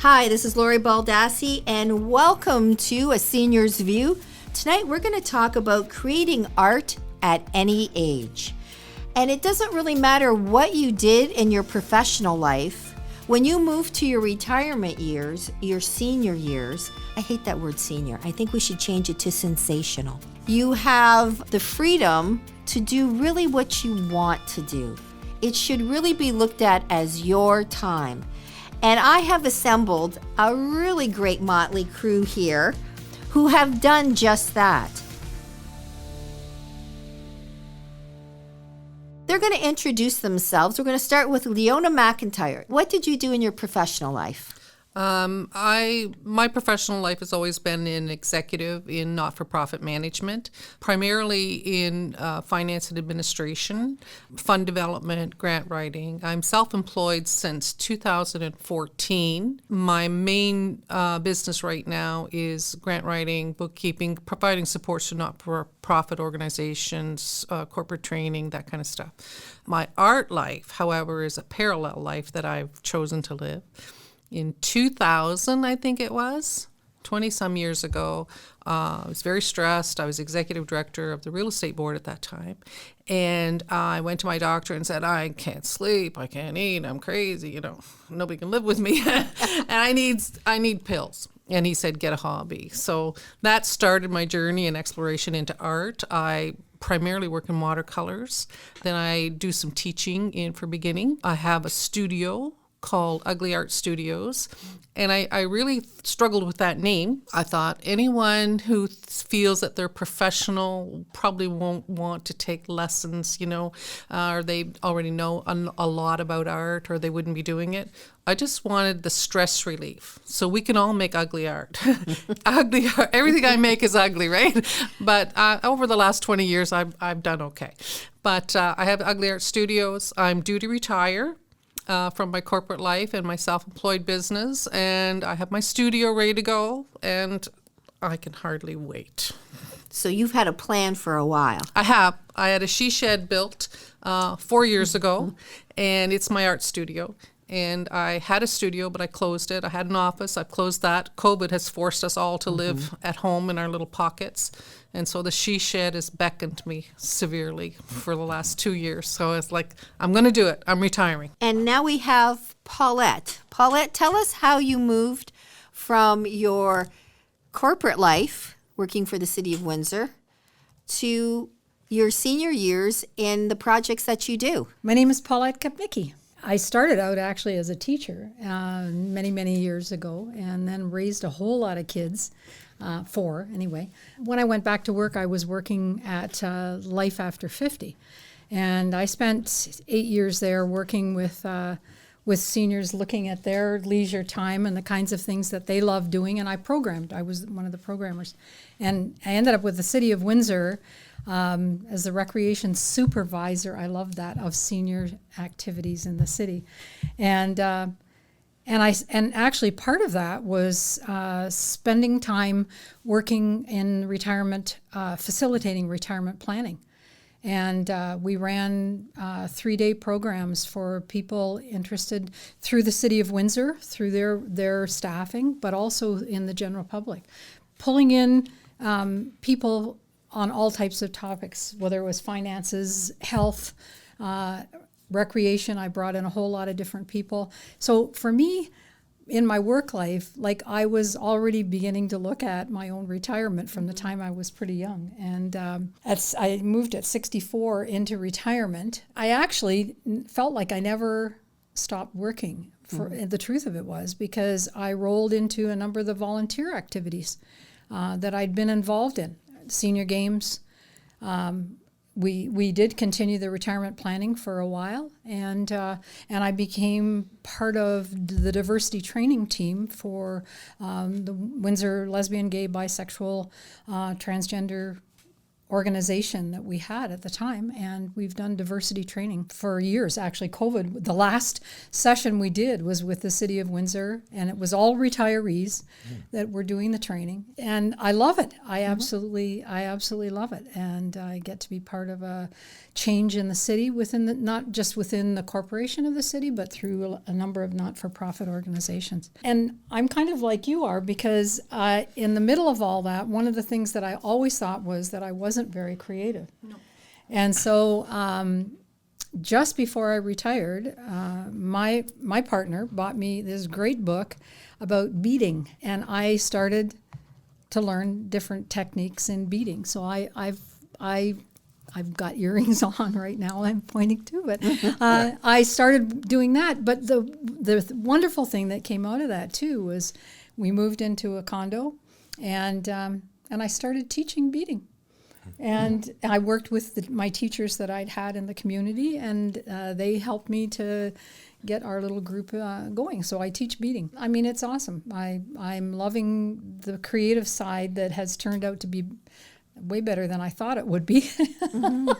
Hi, this is Lori Baldassi, and welcome to A Senior's View. Tonight we're going to talk about creating art at any age. And it doesn't really matter what you did in your professional life. When you move to your retirement years, your senior years, I hate that word senior. I think we should change it to sensational. You have the freedom to do really what you want to do. It should really be looked at as your time. And I have assembled a really great motley crew here who have done just that. They're going to introduce themselves. We're going to start with Leona Mcyntyre. What did you do in your professional life? My professional life has always been in executive in not-for-profit management, primarily in finance and administration, fund development, grant writing. I'm self-employed since 2014. My main business right now is grant writing, bookkeeping, providing support to not-for-profit organizations, corporate training, that kind of stuff. My art life, however, is a parallel life that I've chosen to live. In 2000, I think it was, 20-some years ago, I was very stressed. I was executive director of the real estate board at that time. And I went to my doctor and said, I can't sleep, I can't eat, I'm crazy, nobody can live with me. And I need pills. And he said, get a hobby. So that started my journey and exploration into art. I primarily work in watercolors. Then I do some teaching for beginning. I have a studio called Ugly Art Studios, and I really struggled with that name. I thought anyone who feels that they're professional probably won't want to take lessons, or they already know a lot about art, or they wouldn't be doing it. I just wanted the stress relief, so we can all make ugly art. Ugly art, everything I make is ugly, right? But over the last 20 years, I've done okay. But I have Ugly Art Studios. I'm due to retire from my corporate life and my self-employed business, and I have my studio ready to go, and I can hardly wait. So you've had a plan for a while. I have. I had a she shed built 4 years ago, and it's my art studio. And I had a studio, but I closed it. I had an office. I've closed that. COVID has forced us all to live at home in our little pockets. And so the she shed has beckoned me severely for the last 2 years. So it's like, I'm going to do it. I'm retiring. And now we have Paulette. Paulette, tell us how you moved from your corporate life, working for the City of Windsor, to your senior years in the projects that you do. My name is Paulette Kupnicki. I started out actually as a teacher many, many years ago, and then raised a whole lot of kids, 4 anyway. When I went back to work, I was working at Life After 50, and I spent 8 years there working with seniors, looking at their leisure time and the kinds of things that they love doing, and I programmed. I was one of the programmers, and I ended up with the City of Windsor as the recreation supervisor. I love that, of senior activities in the city, and actually part of that was spending time working in retirement, facilitating retirement planning, and we ran 3-day programs for people interested through the City of Windsor, through their staffing, but also in the general public, pulling in people on all types of topics, whether it was finances, health, recreation. I brought in a whole lot of different people. So for me, in my work life, I was already beginning to look at my own retirement from the time I was pretty young. And I moved at 64 into retirement. I actually felt like I never stopped working. The truth of it was because I rolled into a number of the volunteer activities that I'd been involved in. Senior games. We did continue the retirement planning for a while, and I became part of the diversity training team for the Windsor lesbian, gay, bisexual, transgender organization that we had at the time, and we've done diversity training for years. Actually, COVID, the last session we did was with the City of Windsor, and it was all retirees that were doing the training, and I love it. I absolutely love it, and I get to be part of a change in the city not just within the corporation of the city, but through a number of not-for-profit organizations. And I'm kind of like you are, because in the middle of all that, one of the things that I always thought was that I wasn't very creative. No. And so just before I retired, my partner bought me this great book about beading, and I started to learn different techniques in beading. So I've got earrings on right now I'm pointing to, but I started doing that. But the wonderful thing that came out of that too was we moved into a condo, and I started teaching beading. And I worked with my teachers that I'd had in the community, and they helped me to get our little group going. So I teach beading. I mean, it's awesome. I'm loving the creative side that has turned out to be way better than I thought it would be. But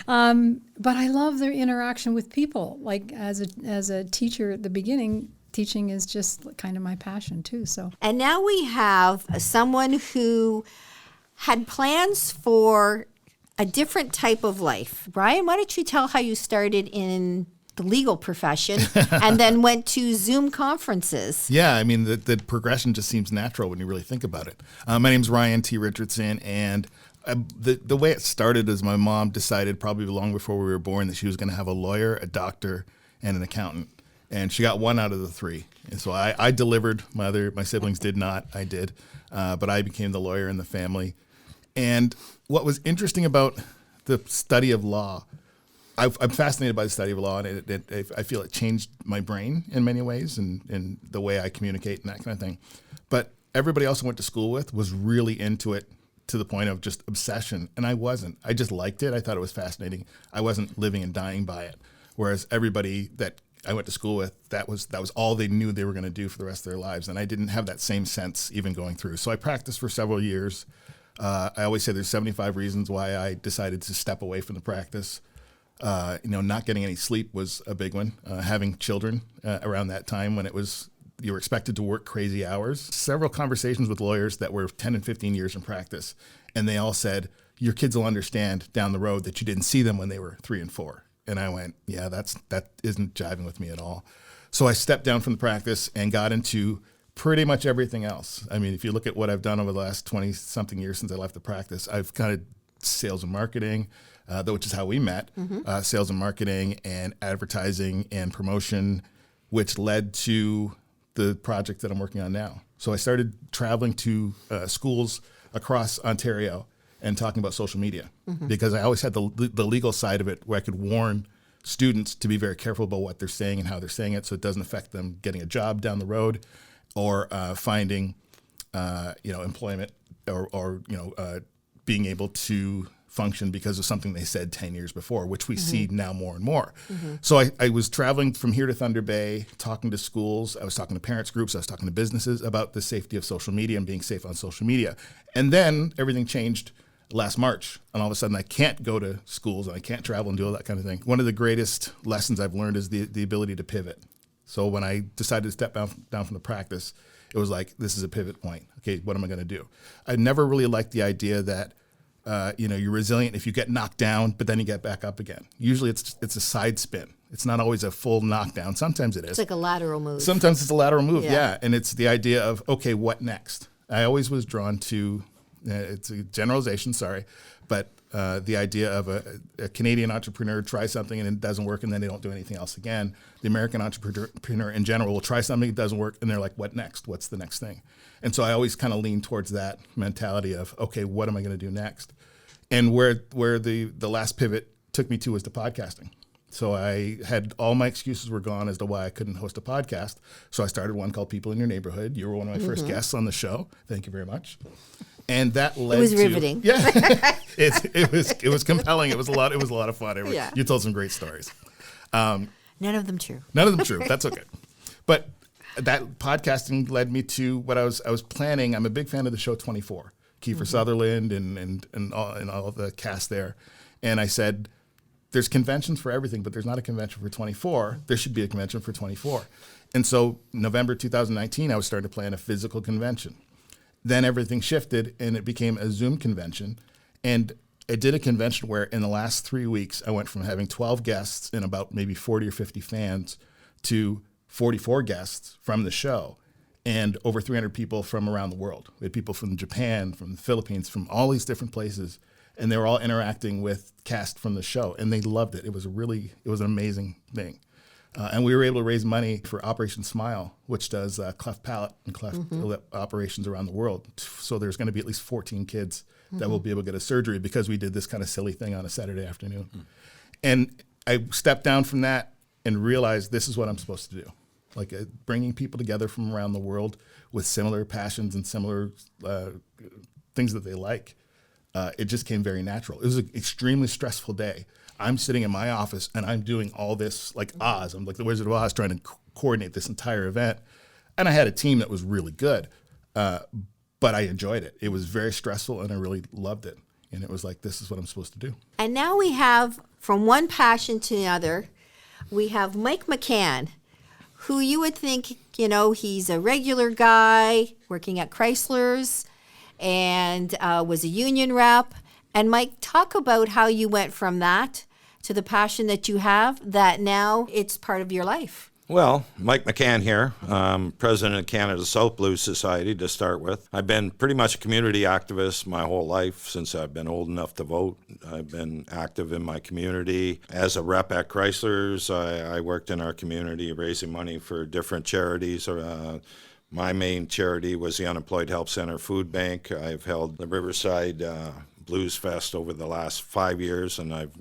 I love their interaction with people. Like as a teacher at the beginning, teaching is just kind of my passion too. So. And now we have someone who had plans for a different type of life. Brian, why don't you tell how you started in the legal profession and then went to Zoom conferences? Yeah, I mean, the progression just seems natural when you really think about it. My name's Ryan T. Richardson, and the way it started is my mom decided probably long before we were born that she was going to have a lawyer, a doctor, and an accountant. And she got one out of the three. And so I delivered. My siblings did not. I did. But I became the lawyer in the family. And what was interesting about the study of law, I'm fascinated by the study of law, and I feel it changed my brain in many ways and the way I communicate and that kind of thing. But everybody else I went to school with was really into it to the point of just obsession, and I wasn't. I just liked it. I thought it was fascinating. I wasn't living and dying by it. Whereas everybody that I went to school with, that was all they knew they were going to do for the rest of their lives, and I didn't have that same sense even going through. So I practiced for several years. I always say there's 75 reasons why I decided to step away from the practice. Not getting any sleep was a big one. Having children around that time when you were expected to work crazy hours. Several conversations with lawyers that were 10 and 15 years in practice, and they all said, your kids will understand down the road that you didn't see them when they were 3 and 4. And I went, yeah, that isn't jiving with me at all. So I stepped down from the practice and got into pretty much everything else. I mean, if you look at what I've done over the last 20-something years since I left the practice, I've kind of sales and marketing, which is how we met, sales and marketing and advertising and promotion, which led to the project that I'm working on now. So I started traveling to schools across Ontario and talking about social media because I always had the legal side of it where I could warn students to be very careful about what they're saying and how they're saying it so it doesn't affect them getting a job down the road or finding employment or being able to function because of something they said 10 years before, which we see now more and more. So I was traveling from here to Thunder Bay, talking to schools. I was talking to parents groups. I was talking to businesses about the safety of social media and being safe on social media. And then everything changed last March, and all of a sudden I can't go to schools and I can't travel and do all that kind of thing. One of the greatest lessons I've learned is the ability to pivot. So when I decided to step down from the practice, it was like, this is a pivot point. Okay, what am I going to do? I never really liked the idea that you're resilient if you get knocked down, but then you get back up again. Usually it's a side spin. It's not always a full knockdown. Sometimes it is. It's like a lateral move. Sometimes it's a lateral move, yeah. And it's the idea of, okay, what next? I always was drawn to, it's a generalization, sorry, but the idea of a Canadian entrepreneur tries something and it doesn't work and then they don't do anything else again. The American entrepreneur in general will try something, it doesn't work, and they're like, what next? What's the next thing? And so I always kind of lean towards that mentality of, okay, what am I going to do next? And where the last pivot took me to was to podcasting. So I had all my excuses were gone as to why I couldn't host a podcast. So I started one called People in Your Neighborhood. You were one of my first guests on the show. Thank you very much. And that led to... It was riveting. Yeah. it was compelling. It was a lot of fun. You told some great stories. None of them true. None of them true. That's okay. But that podcasting led me to what I was planning. I'm a big fan of the show 24. Kiefer Sutherland and all the cast there. And I said, there's conventions for everything, but there's not a convention for 24. There should be a convention for 24. And so November 2019, I was starting to plan a physical convention. Then everything shifted and it became a Zoom convention. And I did a convention where in the last 3 weeks, I went from having 12 guests and about maybe 40 or 50 fans to 44 guests from the show and over 300 people from around the world. We had people from Japan, from the Philippines, from all these different places. And they were all interacting with cast from the show, and they loved it. It was an amazing thing. And we were able to raise money for Operation Smile, which does cleft palate and cleft lip operations around the world. So there's going to be at least 14 kids that will be able to get a surgery because we did this kind of silly thing on a Saturday afternoon. And I stepped down from that and realized this is what I'm supposed to do. Like bringing people together from around the world with similar passions and similar things that they like. It just came very natural. It was an extremely stressful day. I'm sitting in my office and I'm doing all this like Oz. I'm like the Wizard of Oz trying to coordinate this entire event. And I had a team that was really good, but I enjoyed it. It was very stressful and I really loved it. And it was like, this is what I'm supposed to do. And now we have, from one passion to another, we have Mike McCann, who you would think, he's a regular guy working at Chrysler's, and was a union rep. And Mike, talk about how you went from that to the passion that you have, that now it's part of your life. Well, Mike McCann here, president of Canada South Blues Society to start with. I've been pretty much a community activist my whole life since I've been old enough to vote. I've been active in my community. As a rep at Chrysler's, I worked in our community raising money for different charities. My main charity was the Unemployed Help Center Food Bank. I've held the Riverside Blues Fest over the last 5 years, and I've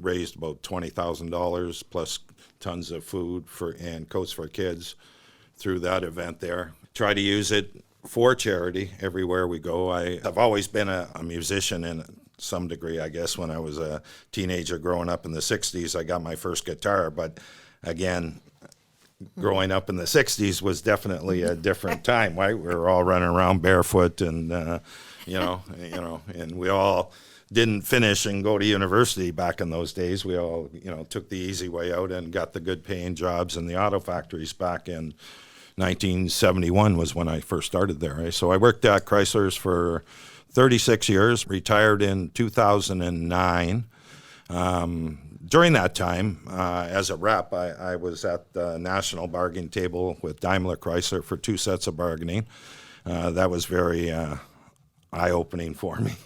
raised about $20,000 plus tons of food and coats for kids through that event there. Try to use it for charity everywhere we go. I've always been a musician in some degree, I guess. When I was a teenager growing up in the 60s, I got my first guitar, but again, growing up in the 60s was definitely a different time, right? We were all running around barefoot and, and we all didn't finish and go to university back in those days. We all, took the easy way out and got the good paying jobs in the auto factories back in 1971 was when I first started there. Right? So I worked at Chrysler's for 36 years, retired in 2009. During that time, as a rep, I was at the national bargaining table with Daimler Chrysler for 2 sets of bargaining. That was very eye-opening for me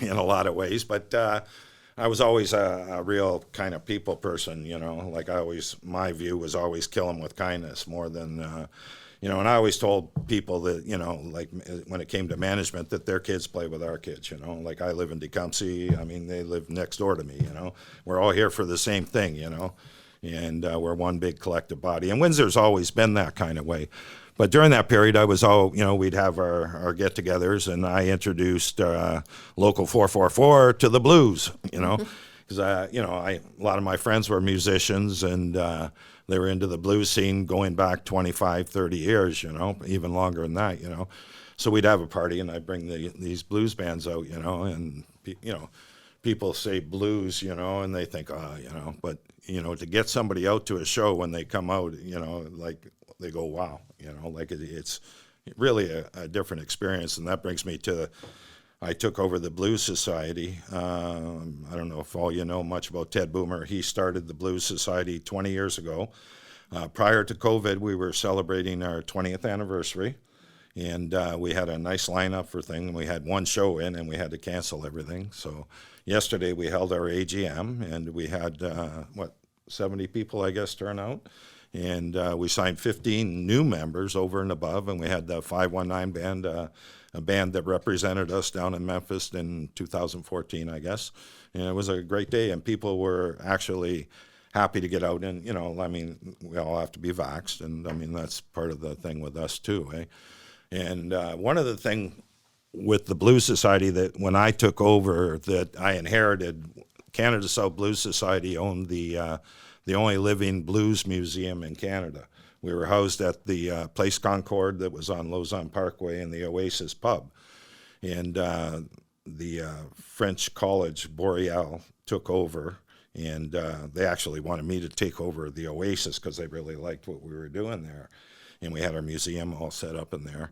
in a lot of ways. But I was always a real kind of people person, my view was always kill them with kindness more than, and I always told people that, when it came to management, that their kids play with our kids, like I live in Tecumseh. They live next door to me, We're all here for the same thing, and we're one big collective body. And Windsor's always been that kind of way. But during that period, I was we'd have our get-togethers, and I introduced Local 444 to the blues, because a lot of my friends were musicians, and they were into the blues scene going back 25, 30 years, even longer than that, So we'd have a party, and I'd bring these blues bands out, and people say blues, and they think, but to get somebody out to a show when they come out, they go, wow, it's really a different experience. And that brings me to, I took over the Blues Society. I don't know if all you know much about Ted Boomer. He started the Blues Society 20 years ago. Prior to COVID, we were celebrating our 20th anniversary. And we had a nice lineup for things. We had one show in, and we had to cancel everything. So yesterday we held our AGM, and we had, 70 people, I guess, turn out. And we signed 15 new members over and above, and we had the 519 band, a band that represented us down in Memphis in 2014, I guess. And it was a great day, and people were actually happy to get out. And, we all have to be vaxxed, and, that's part of the thing with us, too, eh? And one of the things with the Blues Society that when I took over that I inherited, Canada South Blues Society owned the only living blues museum in Canada. We were housed at the Place Concord that was on Lausanne Parkway in the Oasis pub. And the French college, Boreal, took over. And they actually wanted me to take over the Oasis because they really liked what we were doing there. And we had our museum all set up in there.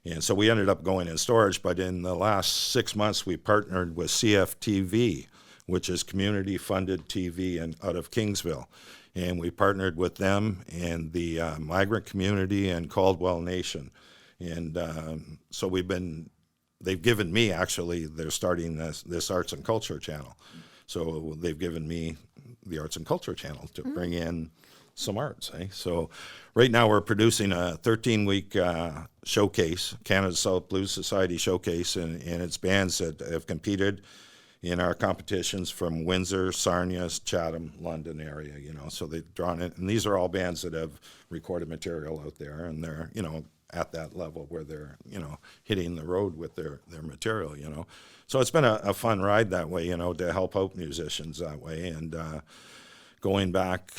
And so we ended up going in storage. But in the last 6 months, we partnered with CFTV, which is community-funded TV out of Kingsville. And we partnered with them and the migrant community and Caldwell Nation. And so they've given me, actually, they're starting this arts and culture channel. So they've given me the Arts and Culture Channel to bring in some arts. So right now we're producing a 13-week showcase, Canada South Blues Society showcase, and it's bands that have competed in our competitions from Windsor, Sarnia, Chatham, London area, So they've drawn it, and these are all bands that have recorded material out there, and they're, at that level where they're, hitting the road with their material, So it's been a fun ride that way, to help out musicians that way. And going back,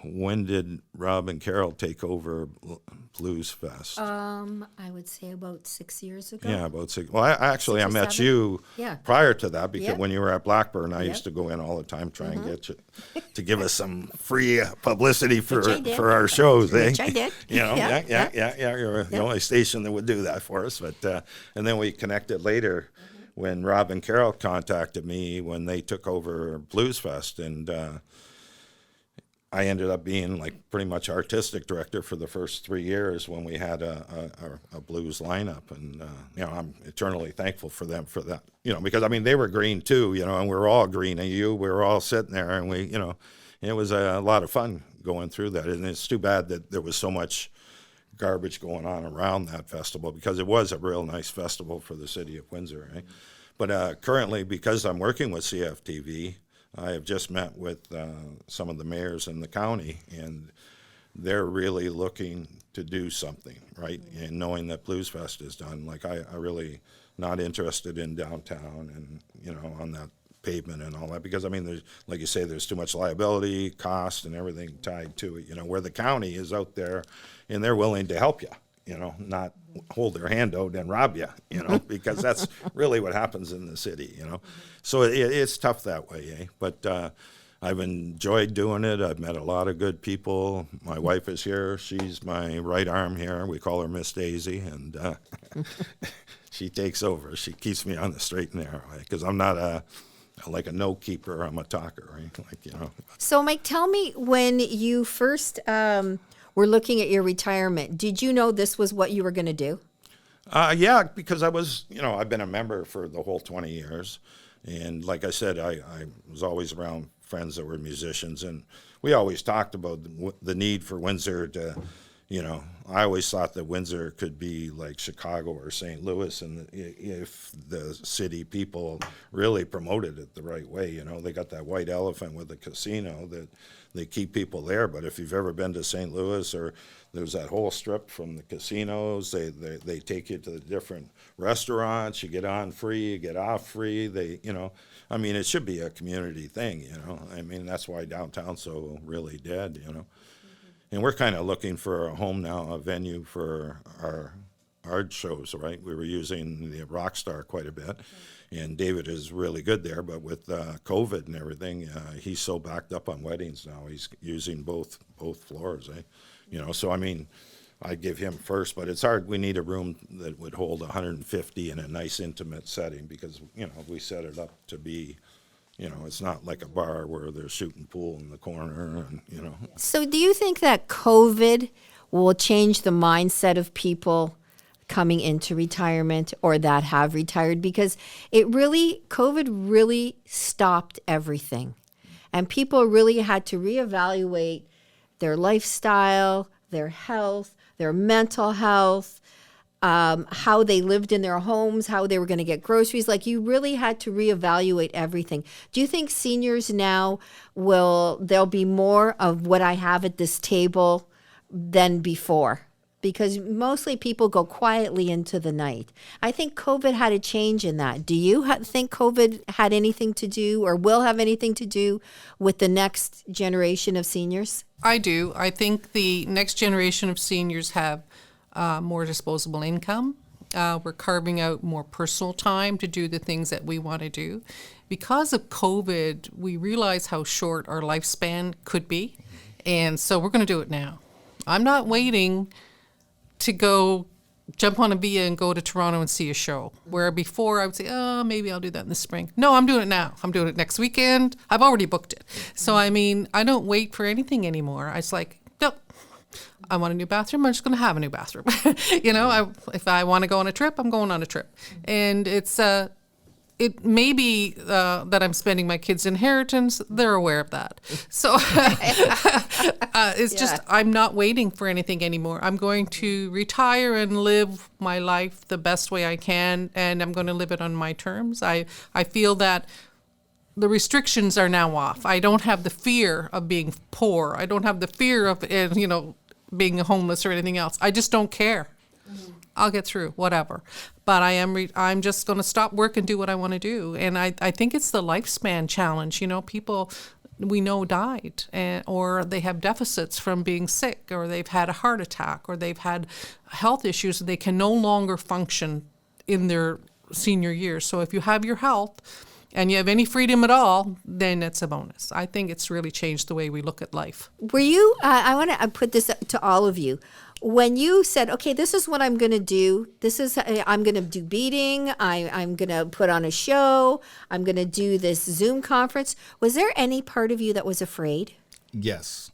when did Rob and Carol take over Blues Fest? I would say about 6 years ago. Yeah, about 6. Well, I met 7? you Yeah. prior to that because Yep. when you were at Blackburn, I used to go in all the time trying to get you to give us some free publicity for I did. our shows. Which I did. Yeah. You're the only station that would do that for us. But and then we connected later when Rob and Carol contacted me when they took over Blues Fest, and I ended up being like pretty much artistic director for the first 3 years when we had a blues lineup, and I'm eternally thankful for them for that. Because I mean they were green too, and we were all green, and we were all sitting there, and it was a lot of fun going through that. And it's too bad that there was so much garbage going on around that festival because it was a real nice festival for the city of Windsor. But currently, because I'm working with CFTV. I have just met with some of the mayors in the county, and they're really looking to do something, right? And knowing that Blues Fest is done, like I really not interested in downtown and, on that pavement and all that, because I mean, there's, like you say, there's too much liability, cost, and everything tied to it, where the county is out there and they're willing to help you. Not hold their hand out and rob you, because that's really what happens in the city, So it's tough that way, But I've enjoyed doing it. I've met a lot of good people. My wife is here. She's my right arm here. We call her Miss Daisy, and she takes over. She keeps me on the straight and narrow, because I'm not like a note keeper. I'm a talker, right? So, Mike, tell me, when you first were looking at your retirement, did you know this was what you were going to do? Yeah, because I was, I've been a member for the whole 20 years. And like I said, I was always around friends that were musicians. And we always talked about the need for Windsor to, I always thought that Windsor could be like Chicago or St. Louis. And if the city people really promoted it the right way, they got that white elephant with the casino that they keep people there. But if you've ever been to St. Louis, or there's that whole strip from the casinos, they take you to the different restaurants. You get on free, you get off free. I mean, it should be a community thing, I mean, that's why downtown's so really dead, And we're kind of looking for a home now, a venue for our art shows, right? We were using the Rockstar quite a bit. And David is really good there, but with COVID and everything, he's so backed up on weddings now. He's using both floors, So I mean, I'd give him first, but it's hard. We need a room that would hold 150 in a nice intimate setting, because we set it up to be, it's not like a bar where they're shooting pool in the corner, and So do you think that COVID will change the mindset of people coming into retirement or that have retired? Because COVID really stopped everything. And people really had to reevaluate their lifestyle, their health, their mental health, how they lived in their homes, how they were going to get groceries. Like, you really had to reevaluate everything. Do you think seniors now there'll be more of what I have at this table than before? Because mostly people go quietly into the night. I think COVID had a change in that. Do you think COVID had anything to do, or will have anything to do, with the next generation of seniors? I do. I think the next generation of seniors have more disposable income. We're carving out more personal time to do the things that we want to do. Because of COVID, we realize how short our lifespan could be. And so we're going to do it now. I'm not waiting to go jump on a Via and go to Toronto and see a show. Where before I would say, oh, maybe I'll do that in the spring. No, I'm doing it now. I'm doing it next weekend. I've already booked it. So, I mean, I don't wait for anything anymore. I was like, nope. I want a new bathroom. I'm just going to have a new bathroom. If I want to go on a trip, I'm going on a trip. And it may be that I'm spending my kids' inheritance. They're aware of that. So it's just, I'm not waiting for anything anymore. I'm going to retire and live my life the best way I can, and I'm going to live it on my terms. I feel that the restrictions are now off. I don't have the fear of being poor. I don't have the fear of, being homeless or anything else. I just don't care. I'll get through, whatever. But I'm just going to stop work and do what I want to do. And I think it's the lifespan challenge. People we know died, or they have deficits from being sick, or they've had a heart attack, or they've had health issues. They can no longer function in their senior years. So if you have your health and you have any freedom at all, then it's a bonus. I think it's really changed the way we look at life. Were you, I want to put this to all of you. When you said, okay, this is what I'm going to do, I'm going to do beading, I'm going to put on a show, I'm going to do this Zoom conference, was there any part of you that was afraid? Yes.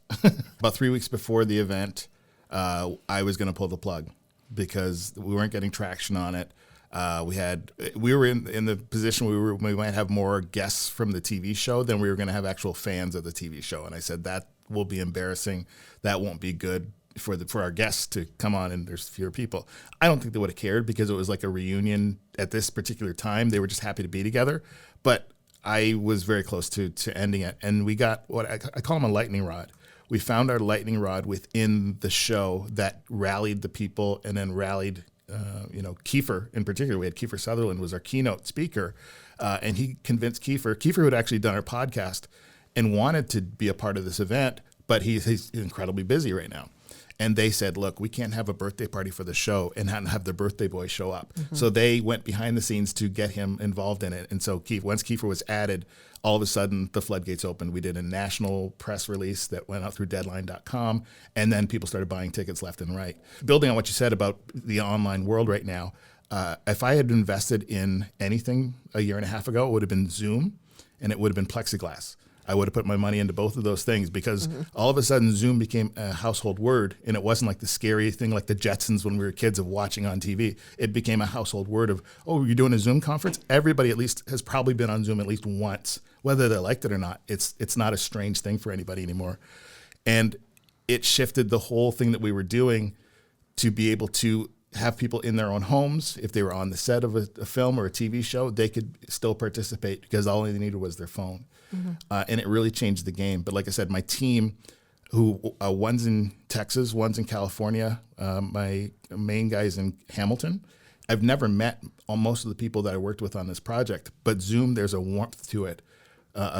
About 3 weeks before the event, I was going to pull the plug because we weren't getting traction on it. We were in the position we might have more guests from the TV show than we were going to have actual fans of the TV show. And I said, that will be embarrassing. That won't be good for our guests to come on, and there's fewer people. I don't think they would have cared because it was like a reunion at this particular time. They were just happy to be together. But I was very close to ending it. And we got what I call them a lightning rod. We found our lightning rod within the show that rallied the people and then rallied Kiefer in particular. We had Kiefer Sutherland was our keynote speaker, and he convinced Kiefer, who had actually done our podcast and wanted to be a part of this event, but he's incredibly busy right now. And they said, look, we can't have a birthday party for the show and not have the birthday boy show up. Mm-hmm. So they went behind the scenes to get him involved in it. And so once Kiefer was added, all of a sudden the floodgates opened. We did a national press release that went out through deadline.com, and then people started buying tickets left and right. Building on what you said about the online world right now, if I had invested in anything a year and a half ago, it would have been Zoom and it would have been plexiglass. I would have put my money into both of those things because all of a sudden Zoom became a household word, and it wasn't like the scary thing like the Jetsons when we were kids of watching on TV. It became a household word of, oh, you're doing a Zoom conference? Everybody at least has probably been on Zoom at least once, whether they liked it or not. It's not a strange thing for anybody anymore. And it shifted the whole thing that we were doing to be able to have people in their own homes. If they were on the set of a film or a TV show, they could still participate because all they needed was their phone. Mm-hmm. And it really changed the game. But like I said, my team, who one's in Texas, one's in California, my main guy's in Hamilton. I've never met most of the people that I worked with on this project, but Zoom, there's a warmth to it.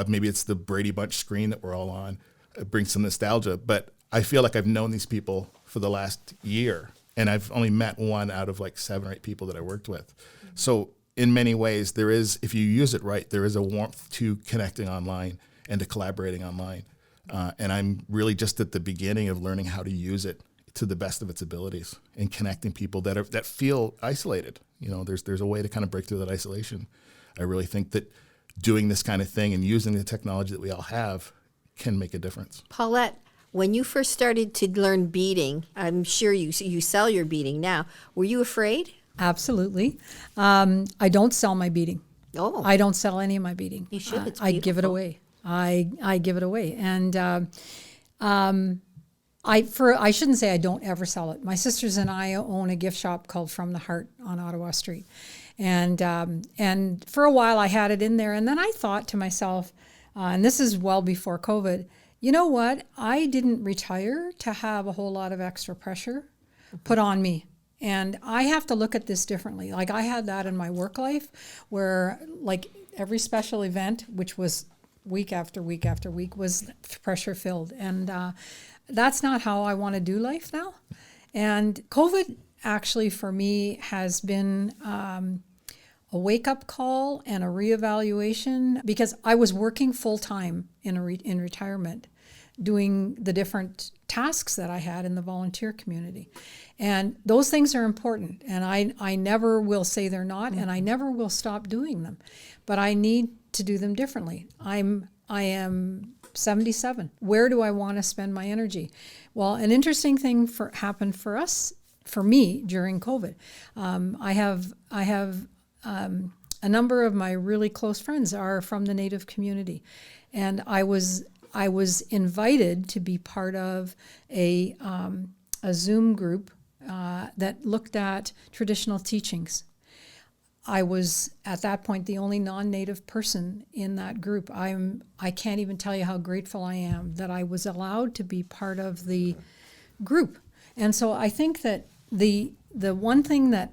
Maybe it's the Brady Bunch screen that we're all on. It brings some nostalgia, but I feel like I've known these people for the last year, and I've only met one out of like 7 or 8 people that I worked with. Mm-hmm. So in many ways, there is, if you use it right, there is a warmth to connecting online and to collaborating online. And I'm really just at the beginning of learning how to use it to the best of its abilities and connecting people that feel isolated. There's a way to kind of break through that isolation. I really think that doing this kind of thing and using the technology that we all have can make a difference. Paulette, when you first started to learn beading, I'm sure you sell your beading now. Were you afraid? Absolutely. I don't sell my beading. Oh. I don't sell any of my beading. You should. It's I give it away. I give it away. And I shouldn't say I don't ever sell it. My sisters and I own a gift shop called From the Heart on Ottawa Street. And for a while I had it in there. And then I thought to myself, and this is well before COVID, you know what? I didn't retire to have a whole lot of extra pressure put on me. And I have to look at this differently. Like I had that in my work life where like every special event, which was week after week after week, was pressure filled. And that's not how I want to do life now. And COVID actually for me has been a wake-up call and a reevaluation, because I was working full-time in retirement, doing the different tasks that I had in the volunteer community. And those things are important, and I never will say they're not, and I never will stop doing them. But I need to do them differently. I am 77. Where do I want to spend my energy? Well, an interesting thing happened for me during COVID. I have a number of my really close friends are from the Native community, and I was invited to be part of a Zoom group that looked at traditional teachings. I was at that point the only non-Native person in that group. I can't even tell you how grateful I am that I was allowed to be part of the group. And so I think that the one thing that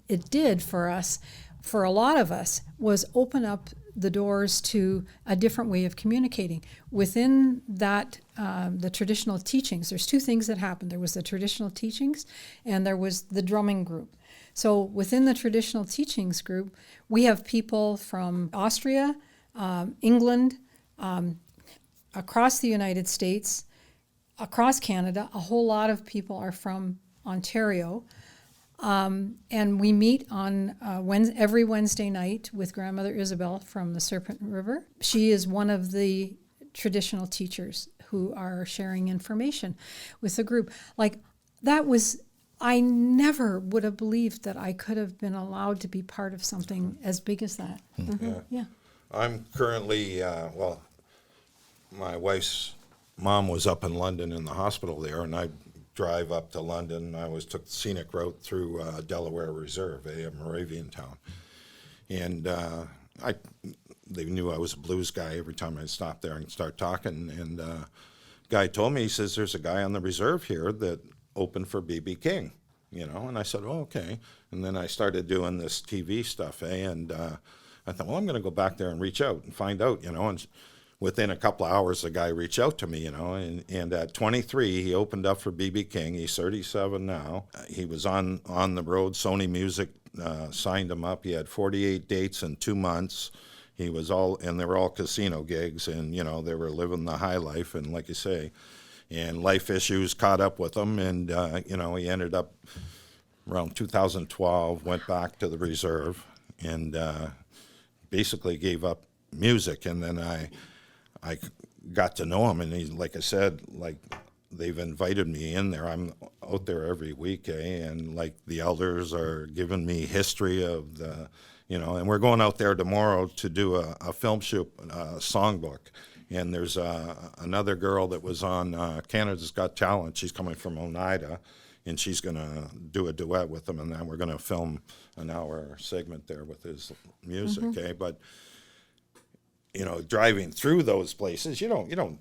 it did for us, for a lot of us, was open up the doors to a different way of communicating. Within that, the traditional teachings, there's two things that happened. There was the traditional teachings and there was the drumming group. So within the traditional teachings group, we have people from Austria, England, across the United States, across Canada. A whole lot of people are from Ontario. And we meet on every Wednesday night with Grandmother Isabel from the Serpent River. She is one of the traditional teachers who are sharing information with the group. Like, that was, I never would have believed that I could have been allowed to be part of something as big as that. Mm-hmm. Yeah. I'm currently, my wife's mom was up in London in the hospital there, and I drive up to London. I took the scenic route through Delaware Reserve, a Moravian town. And they knew I was a blues guy every time I stopped there and start talking. And guy told me, he says, there's a guy on the reserve here that opened for B.B. King, And I said, oh, okay. And then I started doing this TV stuff, and I thought, well, I'm going to go back there and reach out and find out, And within a couple of hours, the guy reached out to me, and at 23, he opened up for B.B. King. He's 37 now. He was on the road. Sony Music signed him up. He had 48 dates in 2 months. They were all casino gigs, and, they were living the high life, and like you say, and life issues caught up with him, and, he ended up around 2012, went back to the reserve, and basically gave up music, and then I got to know him, and he's, like I said, they've invited me in there. I'm out there every week, and the elders are giving me history of the, and we're going out there tomorrow to do a film shoot, songbook. And there's another girl that was on Canada's Got Talent. She's coming from Oneida, and she's going to do a duet with him, and then we're going to film an hour segment there with his music, okay? But driving through those places, you don't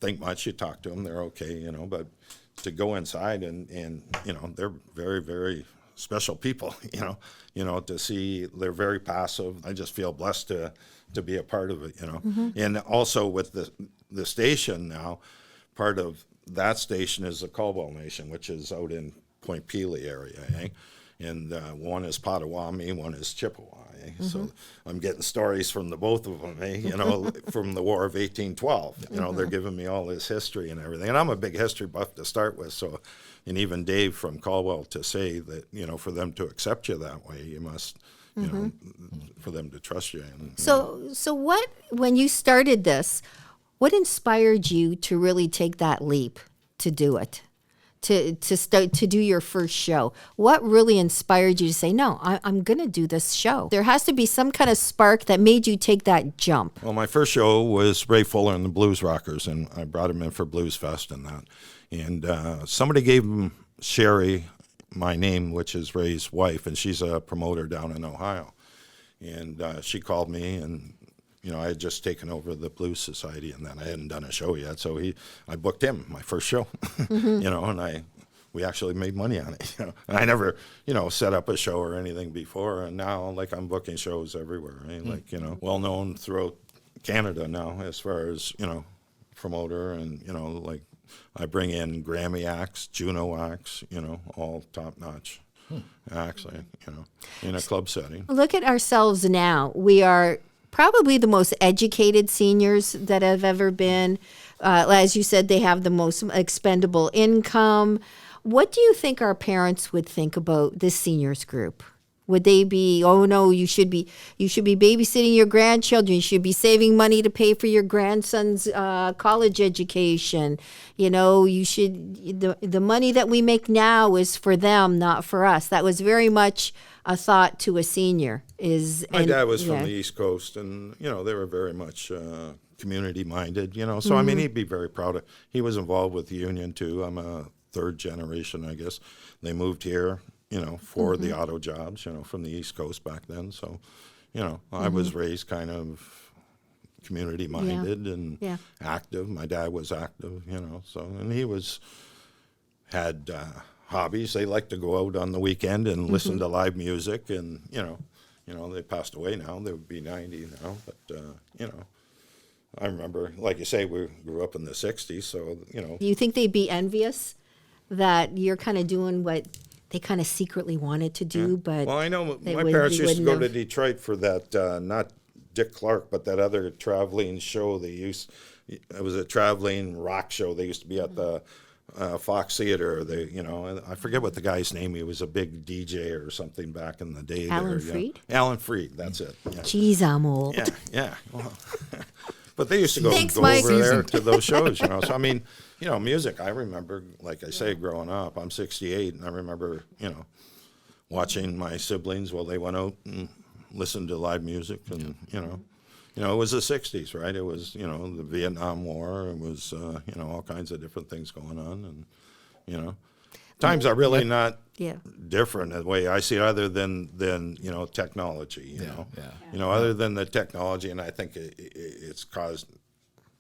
think much. You talk to them, they're okay, but to go inside and they're very, very special people, to see they're very passive. I just feel blessed to be a part of it, And also with the station now, part of that station is the Caldwell Nation, which is out in Point Pelee area, eh? And one is Potawatomi, one is Chippewa. So I'm getting stories from the both of them, from the War of 1812. They're giving me all this history and everything. And I'm a big history buff to start with. So, and even Dave from Caldwell to say that, for them to accept you that way, you must, for them to trust you. And, So what, when you started this, what inspired you to really take that leap to do it? To start to do your first show? What really inspired you to say, no, I'm going to do this show? There has to be some kind of spark that made you take that jump. Well, my first show was Ray Fuller and the Blues Rockers, and I brought him in for Blues Fest and that. And somebody gave him Sherry my name, which is Ray's wife, and she's a promoter down in Ohio. And she called me, and I had just taken over the Blues Society, and then I hadn't done a show yet. So I booked him, my first show, and we actually made money on it. And I never, set up a show or anything before, and now, I'm booking shows everywhere, right? Well known throughout Canada now as far as, promoter and, I bring in Grammy acts, Juno acts, all top-notch acts, in a club setting. Look at ourselves now. We are probably the most educated seniors that have ever been. As you said, they have the most expendable income. What do you think our parents would think about this seniors group? Would they be, oh no, you should be babysitting your grandchildren. You should be saving money to pay for your grandson's college education. You should, the money that we make now is for them, not for us. That was very much a thought to a senior. My dad was from the East Coast, and they were very much community minded. So I mean, he'd be very proud of. He was involved with the union too. I'm a third generation, I guess. They moved here, for the auto jobs, from the East Coast back then. So, I was raised kind of community minded and active. My dad was active, and he had hobbies. They liked to go out on the weekend and listen to live music, and they passed away now. They would be 90 now, but I remember, like you say, we grew up in the 60s, so Do you think they'd be envious that you're kind of doing what they kind of secretly wanted to do, but well, I know my parents used to go to Detroit for that, not Dick Clark, but that other traveling show it was a traveling rock show. They used to be at the Fox Theater. And I forget what the guy's name. He was a big DJ or something back in the day. Alan Freed? Alan Freed, that's it. Yeah. Geez, I'm old. Yeah. Well, but they used to go Thanks, over Mike. there to those shows, So I mean, music. I remember, like I say, growing up. I'm 68, and I remember, watching my siblings while they went out and listened to live music, and it was the 60s, right? It was the Vietnam War. It was all kinds of different things going on, and times are really not different the way I see it, other than technology. Other than the technology, and I think it's caused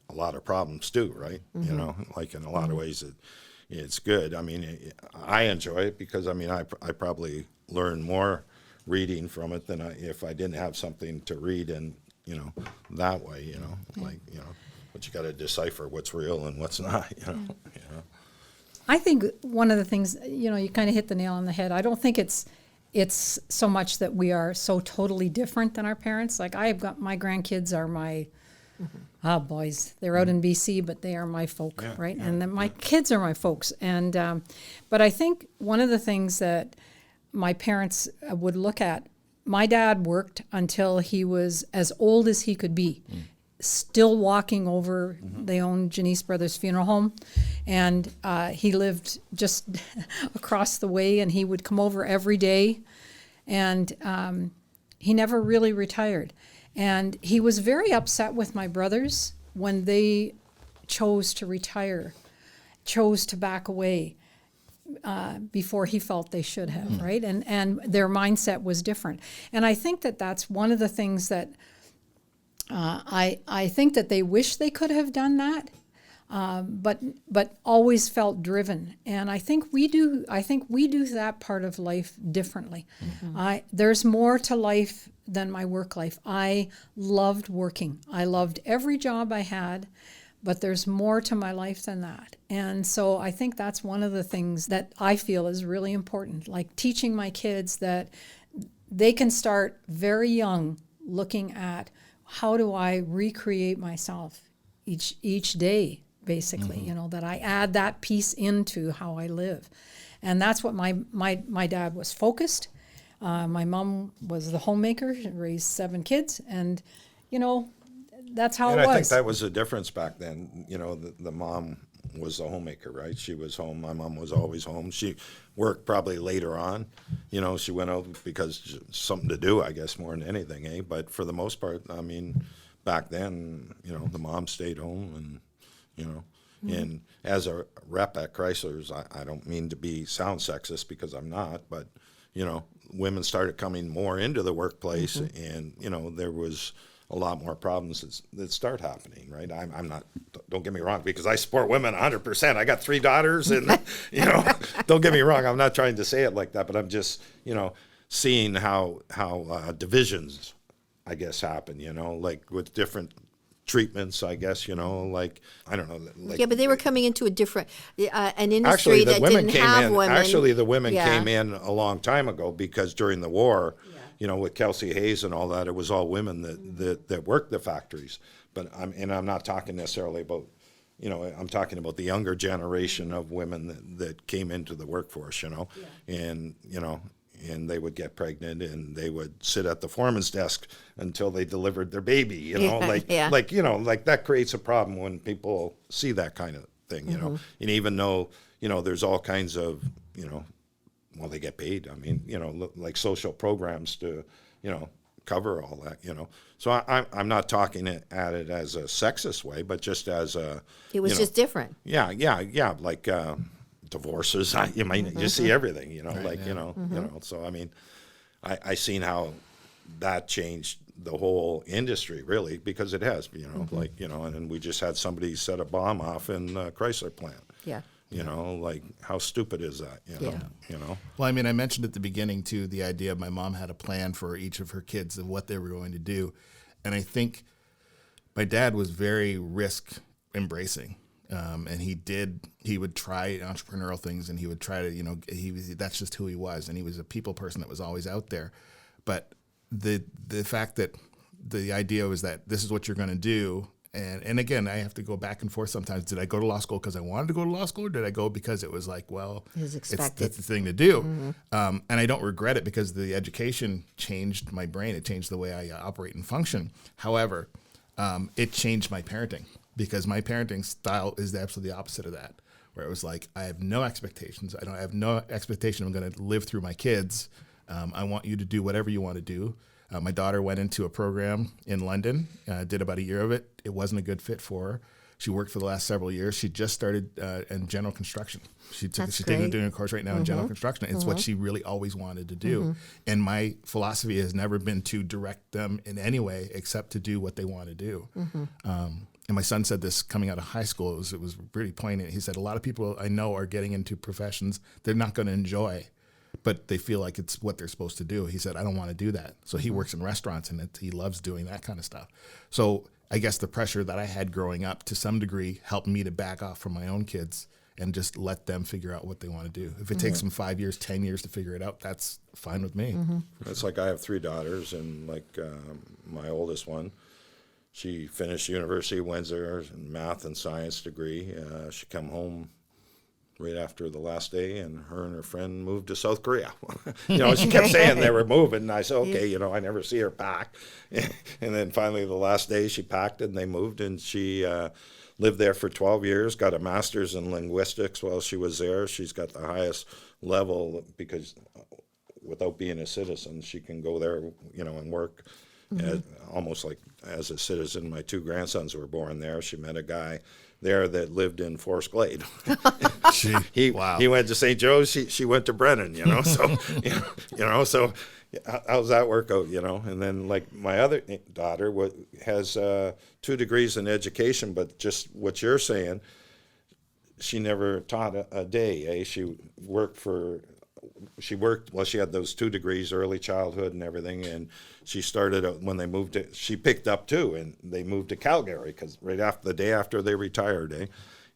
a lot of problems too, right? Like in a lot of ways it's good. I mean, I enjoy it because I probably learn more reading from it than if I didn't have something to read, and that way, but you got to decipher what's real and what's not. I think one of the things, you kind of hit the nail on the head. I don't think it's so much that we are so totally different than our parents. Like I've got my grandkids are my boys. They're out in BC, but they are my folk, right? Yeah, and then my kids are my folks. And but I think one of the things that my parents would look at, my dad worked until he was as old as he could be. Still walking over. They owned Janice Brothers Funeral Home, and he lived just across the way, and he would come over every day, and he never really retired. And he was very upset with my brothers when they chose to retire, chose to back away before he felt they should have, right? And their mindset was different. And I think that that's one of the things that I think that they wish they could have done that, but always felt driven. And I think we do that part of life differently. There's more to life than my work life. I loved working. I loved every job I had, but there's more to my life than that. And so I think that's one of the things that I feel is really important, like teaching my kids that they can start very young looking at how do I recreate myself each day, basically, that I add that piece into how I live. And that's what my dad was focused. My mom was the homemaker, raised 7 kids, and, that's how it was. And I think that was the difference back then. The mom was the homemaker, right? She was home. My mom was always home. She worked probably later on. She went out because something to do, I guess, more than anything, eh? But for the most part, I mean, back then, the mom stayed home, and, and as a rep at Chrysler's, I don't mean to sound sexist because I'm not, but, women started coming more into the workplace, and, there was a lot more problems that start happening, right? I'm not, don't get me wrong, because I support women 100%. I got 3 daughters, and, don't get me wrong, I'm not trying to say it like that, but I'm just, seeing how divisions, I guess, happen, like with different treatments, I guess, like, I don't know. Like, Yeah, but they were coming into a different, an industry actually, the that women didn't came have in. women. Actually, the women Yeah. came in a long time ago because during the war, with Kelsey Hayes and all that, it was all women that worked the factories. But I'm not talking necessarily about, I'm talking about the younger generation of women that came into the workforce, and and they would get pregnant and they would sit at the foreman's desk until they delivered their baby, like that creates a problem when people see that kind of thing, and even though, there's all kinds of, well, they get paid. I mean, like social programs to, cover all that, So I'm not talking at it as a sexist way, but just as a. It was just different. Yeah, like divorces. You see everything, So I mean, I seen how that changed the whole industry really, because it has, and we just had somebody set a bomb off in the Chrysler plant. Yeah. Like how stupid is that? Well, I mean, I mentioned at the beginning too the idea of my mom had a plan for each of her kids of what they were going to do, and I think my dad was very risk embracing, and he would try entrepreneurial things, and he would try to that's just who he was, and he was a people person that was always out there, but the fact that the idea was that this is what you're going to do. And again, I have to go back and forth sometimes. Did I go to law school because I wanted to go to law school, or did I go because it was like, well, that's the thing to do? And I don't regret it because the education changed my brain. It changed the way I operate and function. However, it changed my parenting because my parenting style is absolutely the opposite of that, where it was like, I have no expectations. I have no expectation I'm going to live through my kids. I want you to do whatever you want to do. My daughter went into a program in London, did about a year of it. It wasn't a good fit for her. She worked for the last several years. She just started in general construction. She's doing a course right now in general construction. It's what she really always wanted to do. And my philosophy has never been to direct them in any way except to do what they want to do. And my son said this coming out of high school. It was pretty poignant. He said, a lot of people I know are getting into professions they're not going to enjoy, but they feel like it's what they're supposed to do. He said, I don't want to do that. So he works in restaurants, and he loves doing that kind of stuff. So I guess the pressure that I had growing up to some degree helped me to back off from my own kids and just let them figure out what they want to do. If it takes them 5 years, 10 years to figure it out, that's fine with me. It's like I have 3 daughters, and like my oldest one, she finished University of Windsor, math and science degree. She come home right after the last day, and her friend moved to South Korea. She kept saying they were moving, and I said, okay, I never see her pack. And then finally the last day she packed and they moved, and she lived there for 12 years, got a master's in linguistics while she was there. She's got the highest level because without being a citizen, she can go there, and work almost like as a citizen. My 2 grandsons were born there. She met a guy there that lived in Forest Glade. He went to St. Joe's. She went to Brennan. So so how's that work out? And then like my other daughter has 2 degrees in education, but just what you're saying, she never taught a day. She had those 2 degrees, early childhood and everything, and she started when they moved she picked up 2, and they moved to Calgary because right after the day after they retired,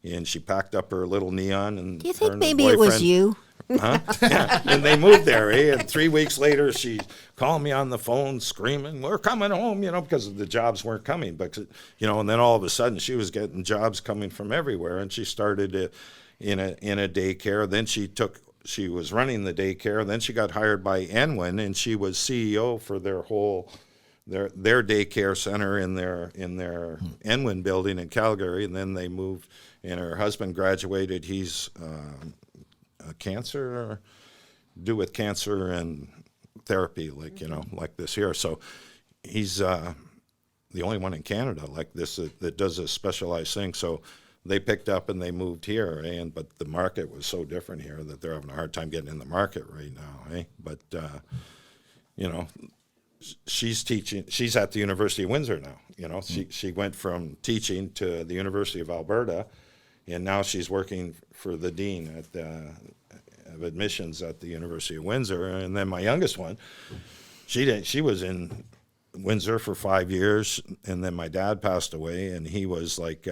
and she packed up her little Neon. And do you think maybe it was you? Huh? Yeah. And they moved there, and 3 weeks later she called me on the phone screaming, we're coming home, because the jobs weren't coming, but and then all of a sudden she was getting jobs coming from everywhere, and she started in a daycare. Then she was running the daycare. Then she got hired by Enwin, and she was CEO for their whole their daycare center in their Enwin building in Calgary. And then they moved, and her husband graduated. He's cancer and therapy, like this here. So he's the only one in Canada like this that does a specialized thing. So they picked up and they moved here, but the market was so different here that they're having a hard time getting in the market right now, But she's teaching. She's at the University of Windsor now. She went from teaching to the University of Alberta, and now she's working for the dean of admissions at the University of Windsor. And then my youngest one, she was in Windsor for 5 years, and then my dad passed away, and he was like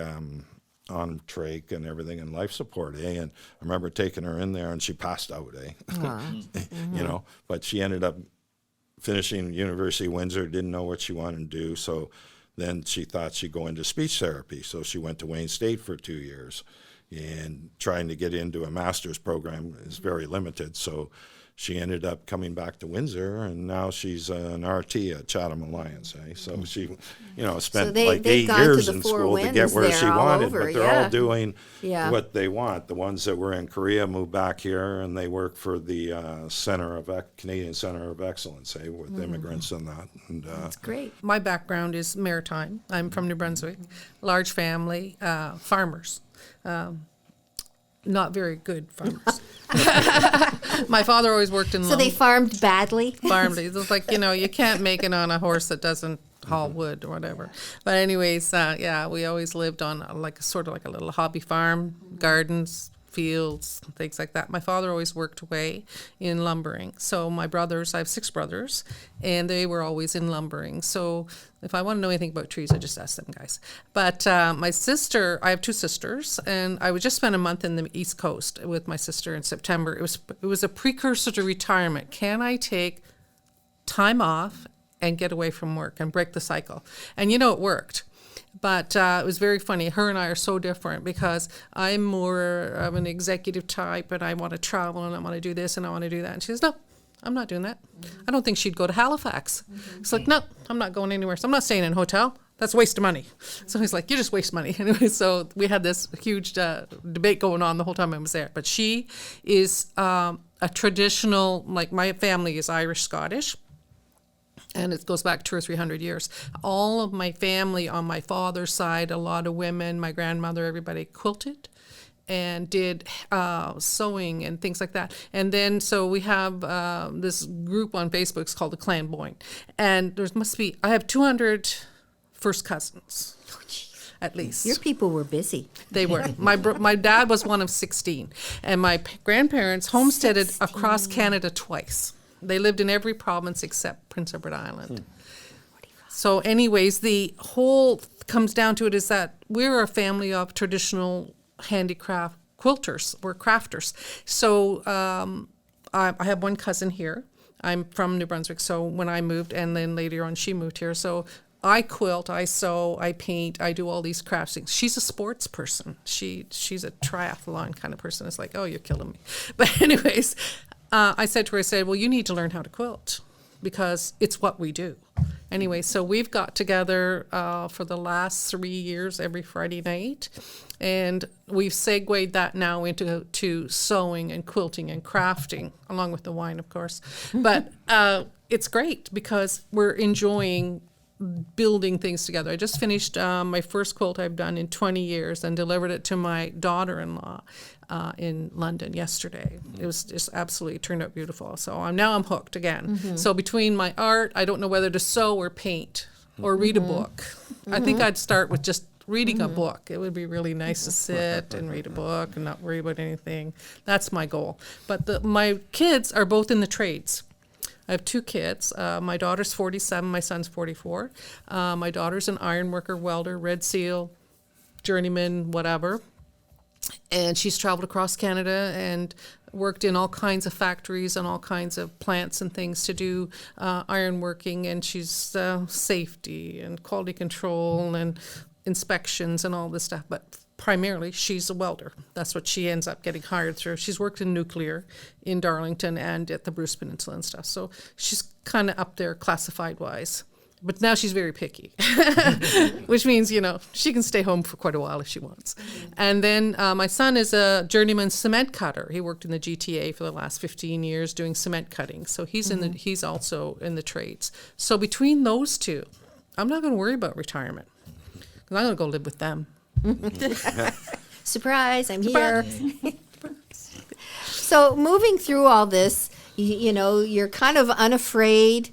on trach and everything and life support, and I remember taking her in there and she passed out, you know, but she ended up finishing University of Windsor, didn't know what she wanted to do, so then she thought she'd go into speech therapy, so she went to Wayne State for 2 years, and trying to get into a master's program is very limited, so she ended up coming back to Windsor, and now she's an RT at Chatham Alliance. So she, you know, spent like 8 years in school to get where she wanted, but they're all doing what they want. The ones that were in Korea moved back here, and they work for the Canadian Center of Excellence, with immigrants and that. And, that's great. My background is maritime. I'm from New Brunswick, large family, farmers. Not very good farmers. My father always worked in So they farmed badly? Farmed. It's like, you know, you can't make it on a horse that doesn't haul wood or whatever. But anyways, we always lived on sort of like a little hobby farm, gardens, fields, things like that. My father always worked away in lumbering. So my brothers, I have 6 brothers, and they were always in lumbering. So if I want to know anything about trees, I just ask them guys. But my sister, I have 2 sisters, and I would just spend a month in the East Coast with my sister in September. It was a precursor to retirement. Can I take time off and get away from work and break the cycle? And you know, it worked. But it was very funny. Her and I are so different because I'm more of an executive type, and I want to travel, and I want to do this, and I want to do that. And she says, no, I'm not doing that. I don't think she'd go to Halifax. It's like, no, I'm not going anywhere. So I'm not staying in a hotel. That's a waste of money. So he's like, you just waste money. Anyway, so we had this huge debate going on the whole time I was there. But she is a traditional, like my family is Irish-Scottish. And it goes back 200 or 300 years. All of my family on my father's side, a lot of women, my grandmother, everybody quilted and did sewing and things like that. And then so we have this group on Facebook, it's called the Clan Boyne. And I have 200 first cousins. At least. Your people were busy. They were. My dad was one of 16. And my grandparents homesteaded across Canada twice. They lived in every province except Prince Edward Island. So anyways, the whole comes down to it is that we're a family of traditional handicraft quilters. We're crafters. So I have one cousin here. I'm from New Brunswick, so when I moved, and then later on she moved here. So I quilt, I sew, I paint, I do all these crafts things. She's a sports person. She's a triathlon kind of person. It's like, oh, you're killing me. But anyways, I said to her, well, you need to learn how to quilt because it's what we do. Anyway, so we've got together for the last 3 years every Friday night, and we've segued that now into sewing and quilting and crafting, along with the wine, of course. But it's great because we're enjoying building things together. I just finished my first quilt I've done in 20 years and delivered it to my daughter-in-law in London yesterday. It was just absolutely turned out beautiful. So I'm hooked again. Mm-hmm. So between my art, I don't know whether to sew or paint or read a book. I think I'd start with just reading a book. It would be really nice to sit and read a book and not worry about anything. That's my goal. But my kids are both in the trades. I have 2 kids. My daughter's 47, my son's 44. My daughter's an iron worker, welder, Red Seal, journeyman, whatever. And she's traveled across Canada and worked in all kinds of factories and all kinds of plants and things to do iron working. And she's safety and quality control and inspections and all this stuff. But primarily, she's a welder. That's what she ends up getting hired through. She's worked in nuclear in Darlington and at the Bruce Peninsula and stuff. So she's kind of up there classified-wise. But now she's very picky, which means, she can stay home for quite a while if she wants. And then my son is a journeyman cement cutter. He worked in the GTA for the last 15 years doing cement cutting. So he's also in the trades. So between those two, I'm not going to worry about retirement because I'm going to go live with them. Surprise, I'm here. So moving through all this, you're kind of unafraid.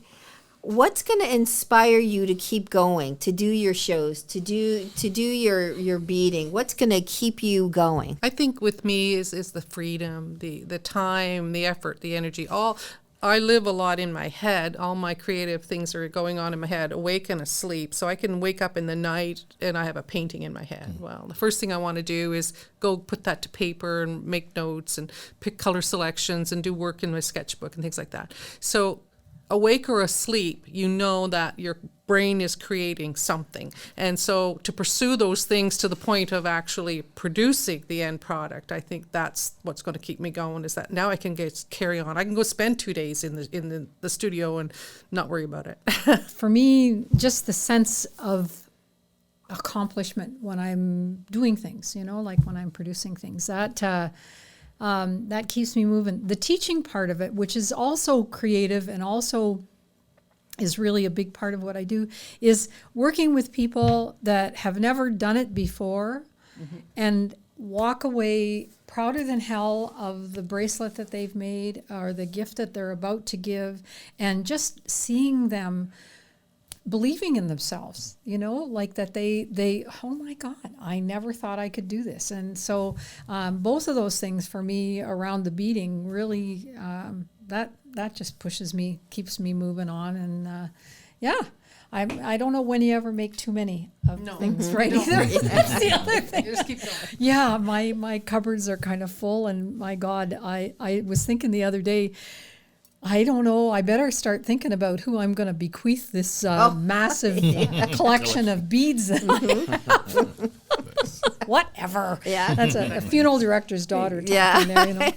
What's going to inspire you to keep going, to do your shows, to do your beading? What's going to keep you going? I think with me is the freedom, the time, the effort, the energy, all. I live a lot in my head. All my creative things are going on in my head, awake and asleep. So I can wake up in the night and I have a painting in my head. Well, the first thing I want to do is go put that to paper and make notes and pick color selections and do work in my sketchbook and things like that. So awake or asleep, you know that your brain is creating something. And so to pursue those things to the point of actually producing the end product, I think that's what's going to keep me going, is that now I can carry on. I can go spend 2 days in the studio and not worry about it. For me, just the sense of accomplishment when I'm doing things, like when I'm producing things, that keeps me moving. The teaching part of it, which is also creative and also is really a big part of what I do, is working with people that have never done it before and walk away prouder than hell of the bracelet that they've made or the gift that they're about to give, and just seeing them believing in themselves, like that they oh my God, I never thought I could do this. And so both of those things for me around the beading really, that just pushes me, keeps me moving on. And I don't know when you ever make too many of things, right? Either. That's the other thing. You just keep going. Yeah, my cupboards are kind of full, and my God, I was thinking the other day, I don't know, I better start thinking about who I'm going to bequeath this massive collection of beads that I have. Whatever. Yeah. That's a funeral director's daughter talking there,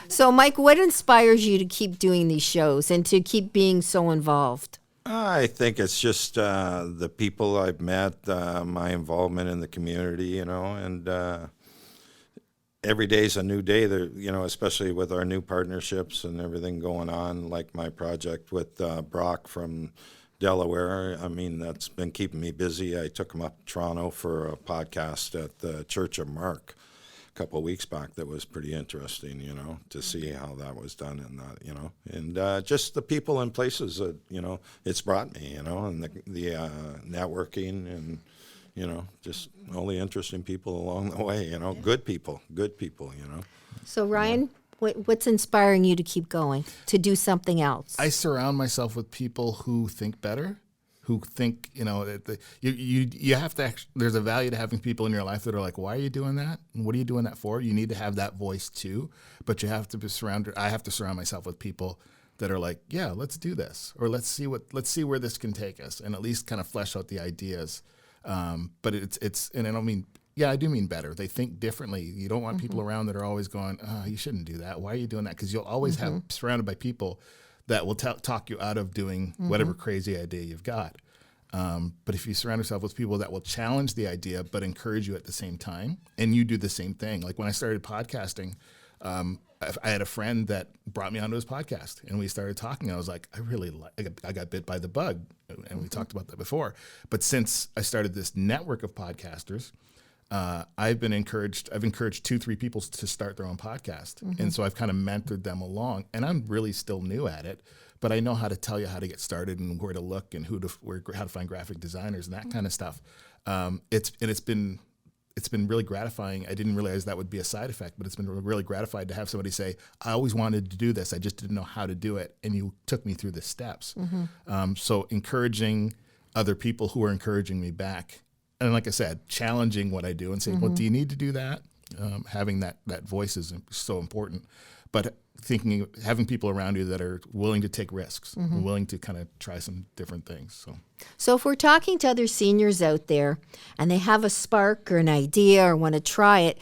So, Mike, what inspires you to keep doing these shows and to keep being so involved? I think it's just the people I've met, my involvement in the community, and every day's a new day there, especially with our new partnerships and everything going on, like my project with Brock from Delaware. I mean, that's been keeping me busy. I took him up to Toronto for a podcast at the Church of Mark a couple of weeks back. That was pretty interesting, to see how that was done and that, and just the people and places that, it's brought me, and the networking and, just all the interesting people along the way, good people. So, Ryan, what's inspiring you to keep going, to do something else? I surround myself with people who think better, who think, you have to, there's a value to having people in your life that are like, why are you doing that? And what are you doing that for? You need to have that voice too, but you have to be surrounded. I have to surround myself with people that are like, yeah, let's do this, or let's see where this can take us, and at least kind of flesh out the ideas. But it's, and I don't mean, yeah, I do mean better. They think differently. You don't want people around that are always going, oh, you shouldn't do that. Why are you doing that? Because you'll always have surrounded by people that will talk you out of doing whatever crazy idea you've got. But if you surround yourself with people that will challenge the idea but encourage you at the same time, and you do the same thing. Like when I started podcasting, I had a friend that brought me onto his podcast, and we started talking. I was like, I got bit by the bug, and we talked about that before. But since I started this network of podcasters, I've encouraged 2-3 people to start their own podcast. And so I've kind of mentored them along, and I'm really still new at it, but I know how to tell you how to get started and where to look and how to find graphic designers and that kind of stuff. It's been really gratifying. I didn't realize that would be a side effect, but it's been really gratified to have somebody say, I always wanted to do this. I just didn't know how to do it. And you took me through the steps. So encouraging other people who are encouraging me back. And like I said, challenging what I do and saying, well, do you need to do that? Having that voice is so important. But having people around you that are willing to take risks, willing to kind of try some different things. So if we're talking to other seniors out there and they have a spark or an idea or want to try it,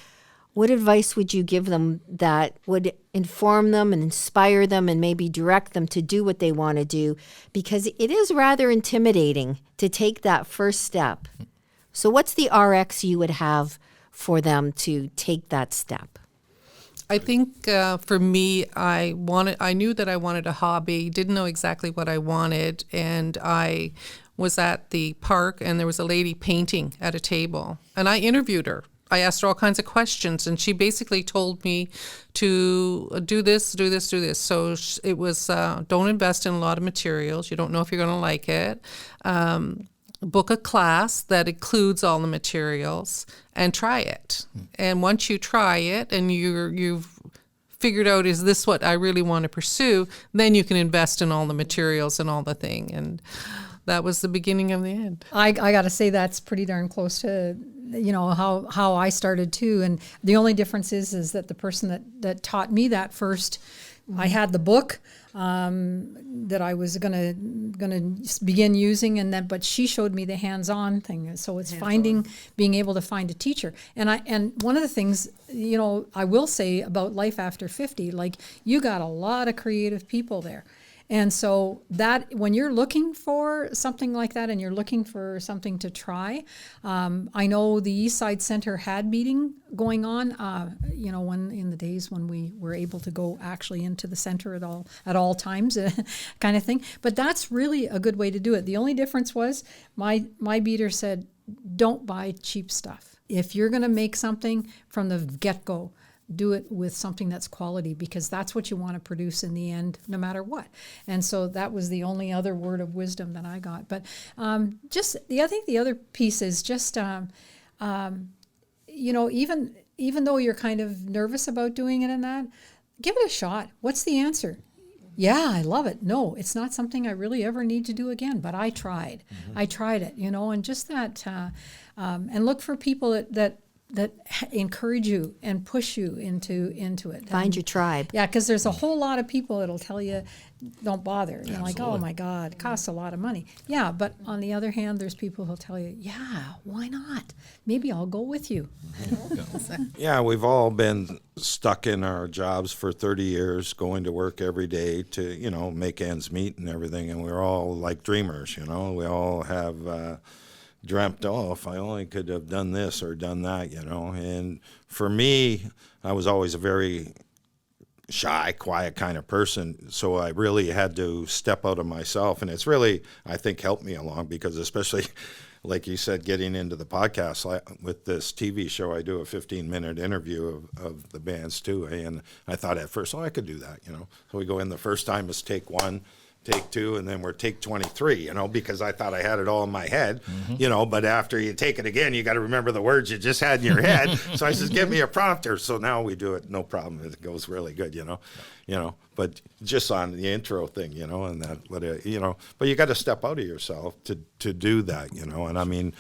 what advice would you give them that would inform them and inspire them and maybe direct them to do what they want to do? Because it is rather intimidating to take that first step. So what's the RX you would have for them to take that step? I think for me, I knew that I wanted a hobby, didn't know exactly what I wanted, and I was at the park, and there was a lady painting at a table, and I interviewed her. I asked her all kinds of questions, and she basically told me to do this. So it was don't invest in a lot of materials. You don't know if you're going to like it. Book a class that includes all the materials and try it. And once you try it and you've figured out, is this what I really want to pursue? Then you can invest in all the materials and all the thing. And that was the beginning of the end. I got to say that's pretty darn close to, how I started too. And the only difference is that the person that taught me that first, I had the book that I was gonna begin using, but she showed me the hands-on thing. So it's being able to find a teacher. And one of the things, I will say about Life After 50, like, you got a lot of creative people there. And so that when you're looking for something like that and you're looking for something to try, I know the East Side Center had meeting going on, when in the days when we were able to go actually into the center at all times, kind of thing. But that's really a good way to do it. The only difference was my beater said, don't buy cheap stuff. If you're going to make something from the get-go, do it with something that's quality, because that's what you want to produce in the end, no matter what. And so that was the only other word of wisdom that I got. But I think the other piece is just, even though you're kind of nervous about doing it and that, give it a shot. What's the answer? Yeah, I love it. No, it's not something I really ever need to do again, but I tried. Mm-hmm. I tried it, and just that, and look for people that encourage you and push you into it. Find your tribe. Yeah, because there's a whole lot of people that'll tell you, don't bother. You're like, oh my God, it costs a lot of money. Yeah, but on the other hand, there's people who'll tell you, yeah, why not? Maybe I'll go with you. Yeah, we've all been stuck in our jobs for 30 years, going to work every day to, make ends meet and everything, and we're all like dreamers, We all have dreamt, if I only could have done this or done that, And for me, I was always a very shy, quiet kind of person, so I really had to step out of myself. And it's really, I think, helped me along, because especially, like you said, getting into the podcast with this TV show, I do a 15-minute interview of the bands too. And I thought at first, I could do that, So we go in, the first time is take 1, take 2, and then we're take 23, because I thought I had it all in my head, but after you take it again, you got to remember the words you just had in your head. So I says, give me a prompter. So now we do it, no problem. It goes really good, but just on the intro thing, and that, but you got to step out of yourself to do that, and I mean,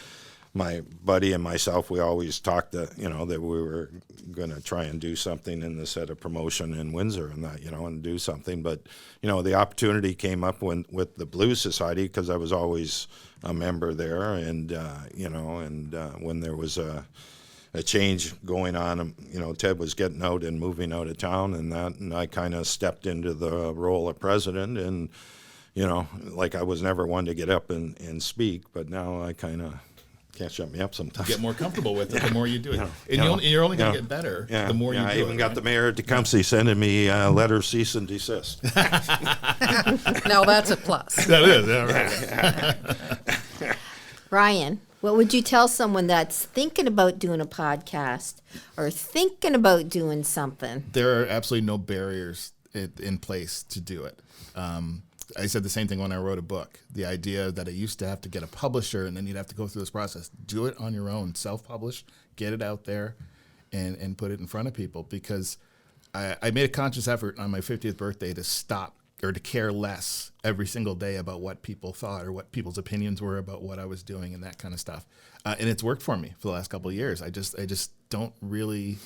my buddy and myself, we always talked that, that we were going to try and do something in the set of promotion in Windsor and that, and do something. But, the opportunity came up with the Blues Society, because I was always a member there. And, when there was a change going on, Ted was getting out and moving out of town and I kind of stepped into the role of president. And, like, I was never one to get up and speak, but now I kind of can't shut me up sometimes. Get more comfortable with it the more you do it. And you're only going to get better the more you do it. I even got the mayor of Tecumseh sending me a letter cease and desist. Now that's a plus. That is, yeah, right. Ryan, what would you tell someone that's thinking about doing a podcast or thinking about doing something? There are absolutely no barriers in place to do it. I said the same thing when I wrote a book. The idea that I used to have to get a publisher and then you'd have to go through this process. Do it on your own, self-publish, get it out there, and put it in front of people. Because I made a conscious effort on my 50th birthday to stop or to care less every single day about what people thought or what people's opinions were about what I was doing and that kind of stuff. And it's worked for me for the last couple of years. I just don't really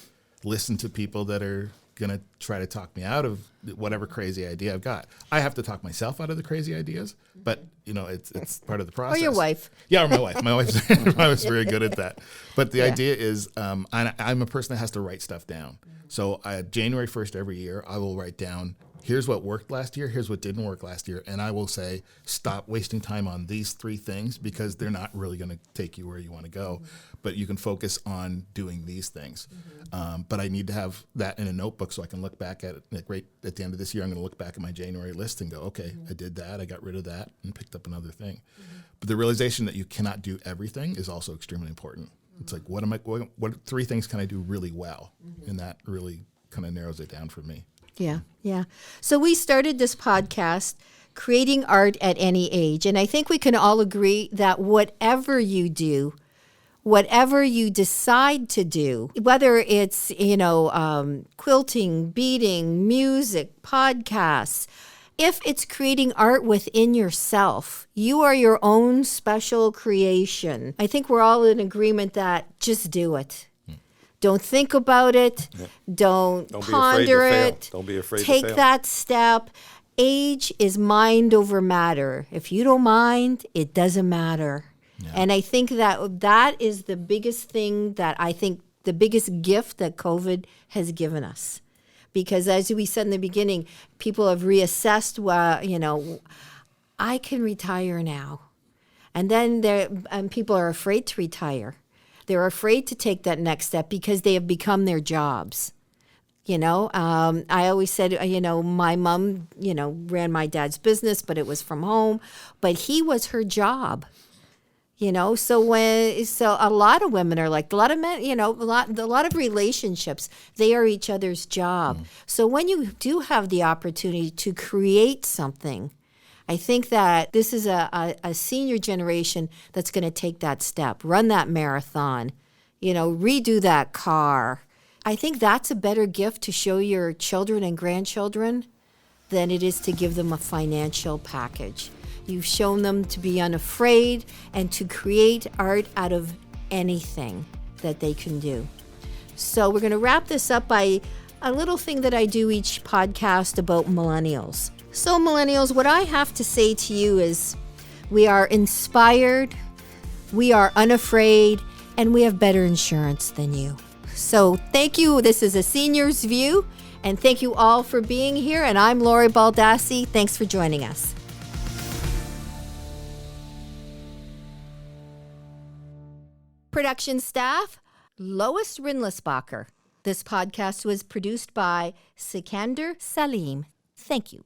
listen to people that are going to try to talk me out of whatever crazy idea I've got. I have to talk myself out of the crazy ideas, but it's part of the process. Or your wife. Yeah, or my wife. My wife's very good at that. But the idea is, I'm a person that has to write stuff down. So January 1st every year, I will write down, here's what worked last year, here's what didn't work last year, and I will say, stop wasting time on these 3 things because they're not really going to take you where you want to go. But you can focus on doing these things. But I need to have that in a notebook so I can look back at it. Like right at the end of this year, I'm going to look back at my January list and go, okay, I did that, I got rid of that, and picked up another thing. But the realization that you cannot do everything is also extremely important. It's like, what 3 things can I do really well? And that really kind of narrows it down for me. Yeah. So we started this podcast, Creating Art at Any Age. And I think we can all agree that whatever you do, whatever you decide to do, whether it's, quilting, beading, music, podcasts, if it's creating art within yourself, you are your own special creation. I think we're all in agreement that just do it. Don't think about it. Yeah. Don't Don't ponder be afraid to fail. it. Don't be afraid to Take fail. that step. Age is mind over matter. If you don't mind, it doesn't matter. Yeah. And I think that is the biggest thing the biggest gift that COVID has given us. Because as we said in the beginning, people have reassessed, I can retire now. And then people are afraid to retire. They're afraid to take that next step because they have become their jobs. I always said, my mom, ran my dad's business, but it was from home. But he was her job. So a lot of women are like, a lot of men, a lot of relationships, they are each other's job. So when you do have the opportunity to create something, I think that this is a senior generation that's going to take that step, run that marathon, redo that car. I think that's a better gift to show your children and grandchildren than it is to give them a financial package. You've shown them to be unafraid and to create art out of anything that they can do. So we're going to wrap this up by a little thing that I do each podcast about millennials. So millennials, what I have to say to you is we are inspired, we are unafraid, and we have better insurance than you. So thank you. This is a Senior's View, and thank you all for being here. And I'm Lori Baldassi. Thanks for joining us. Production staff, Lois Rinlisbacher. This podcast was produced by Sikander Salim. Thank you.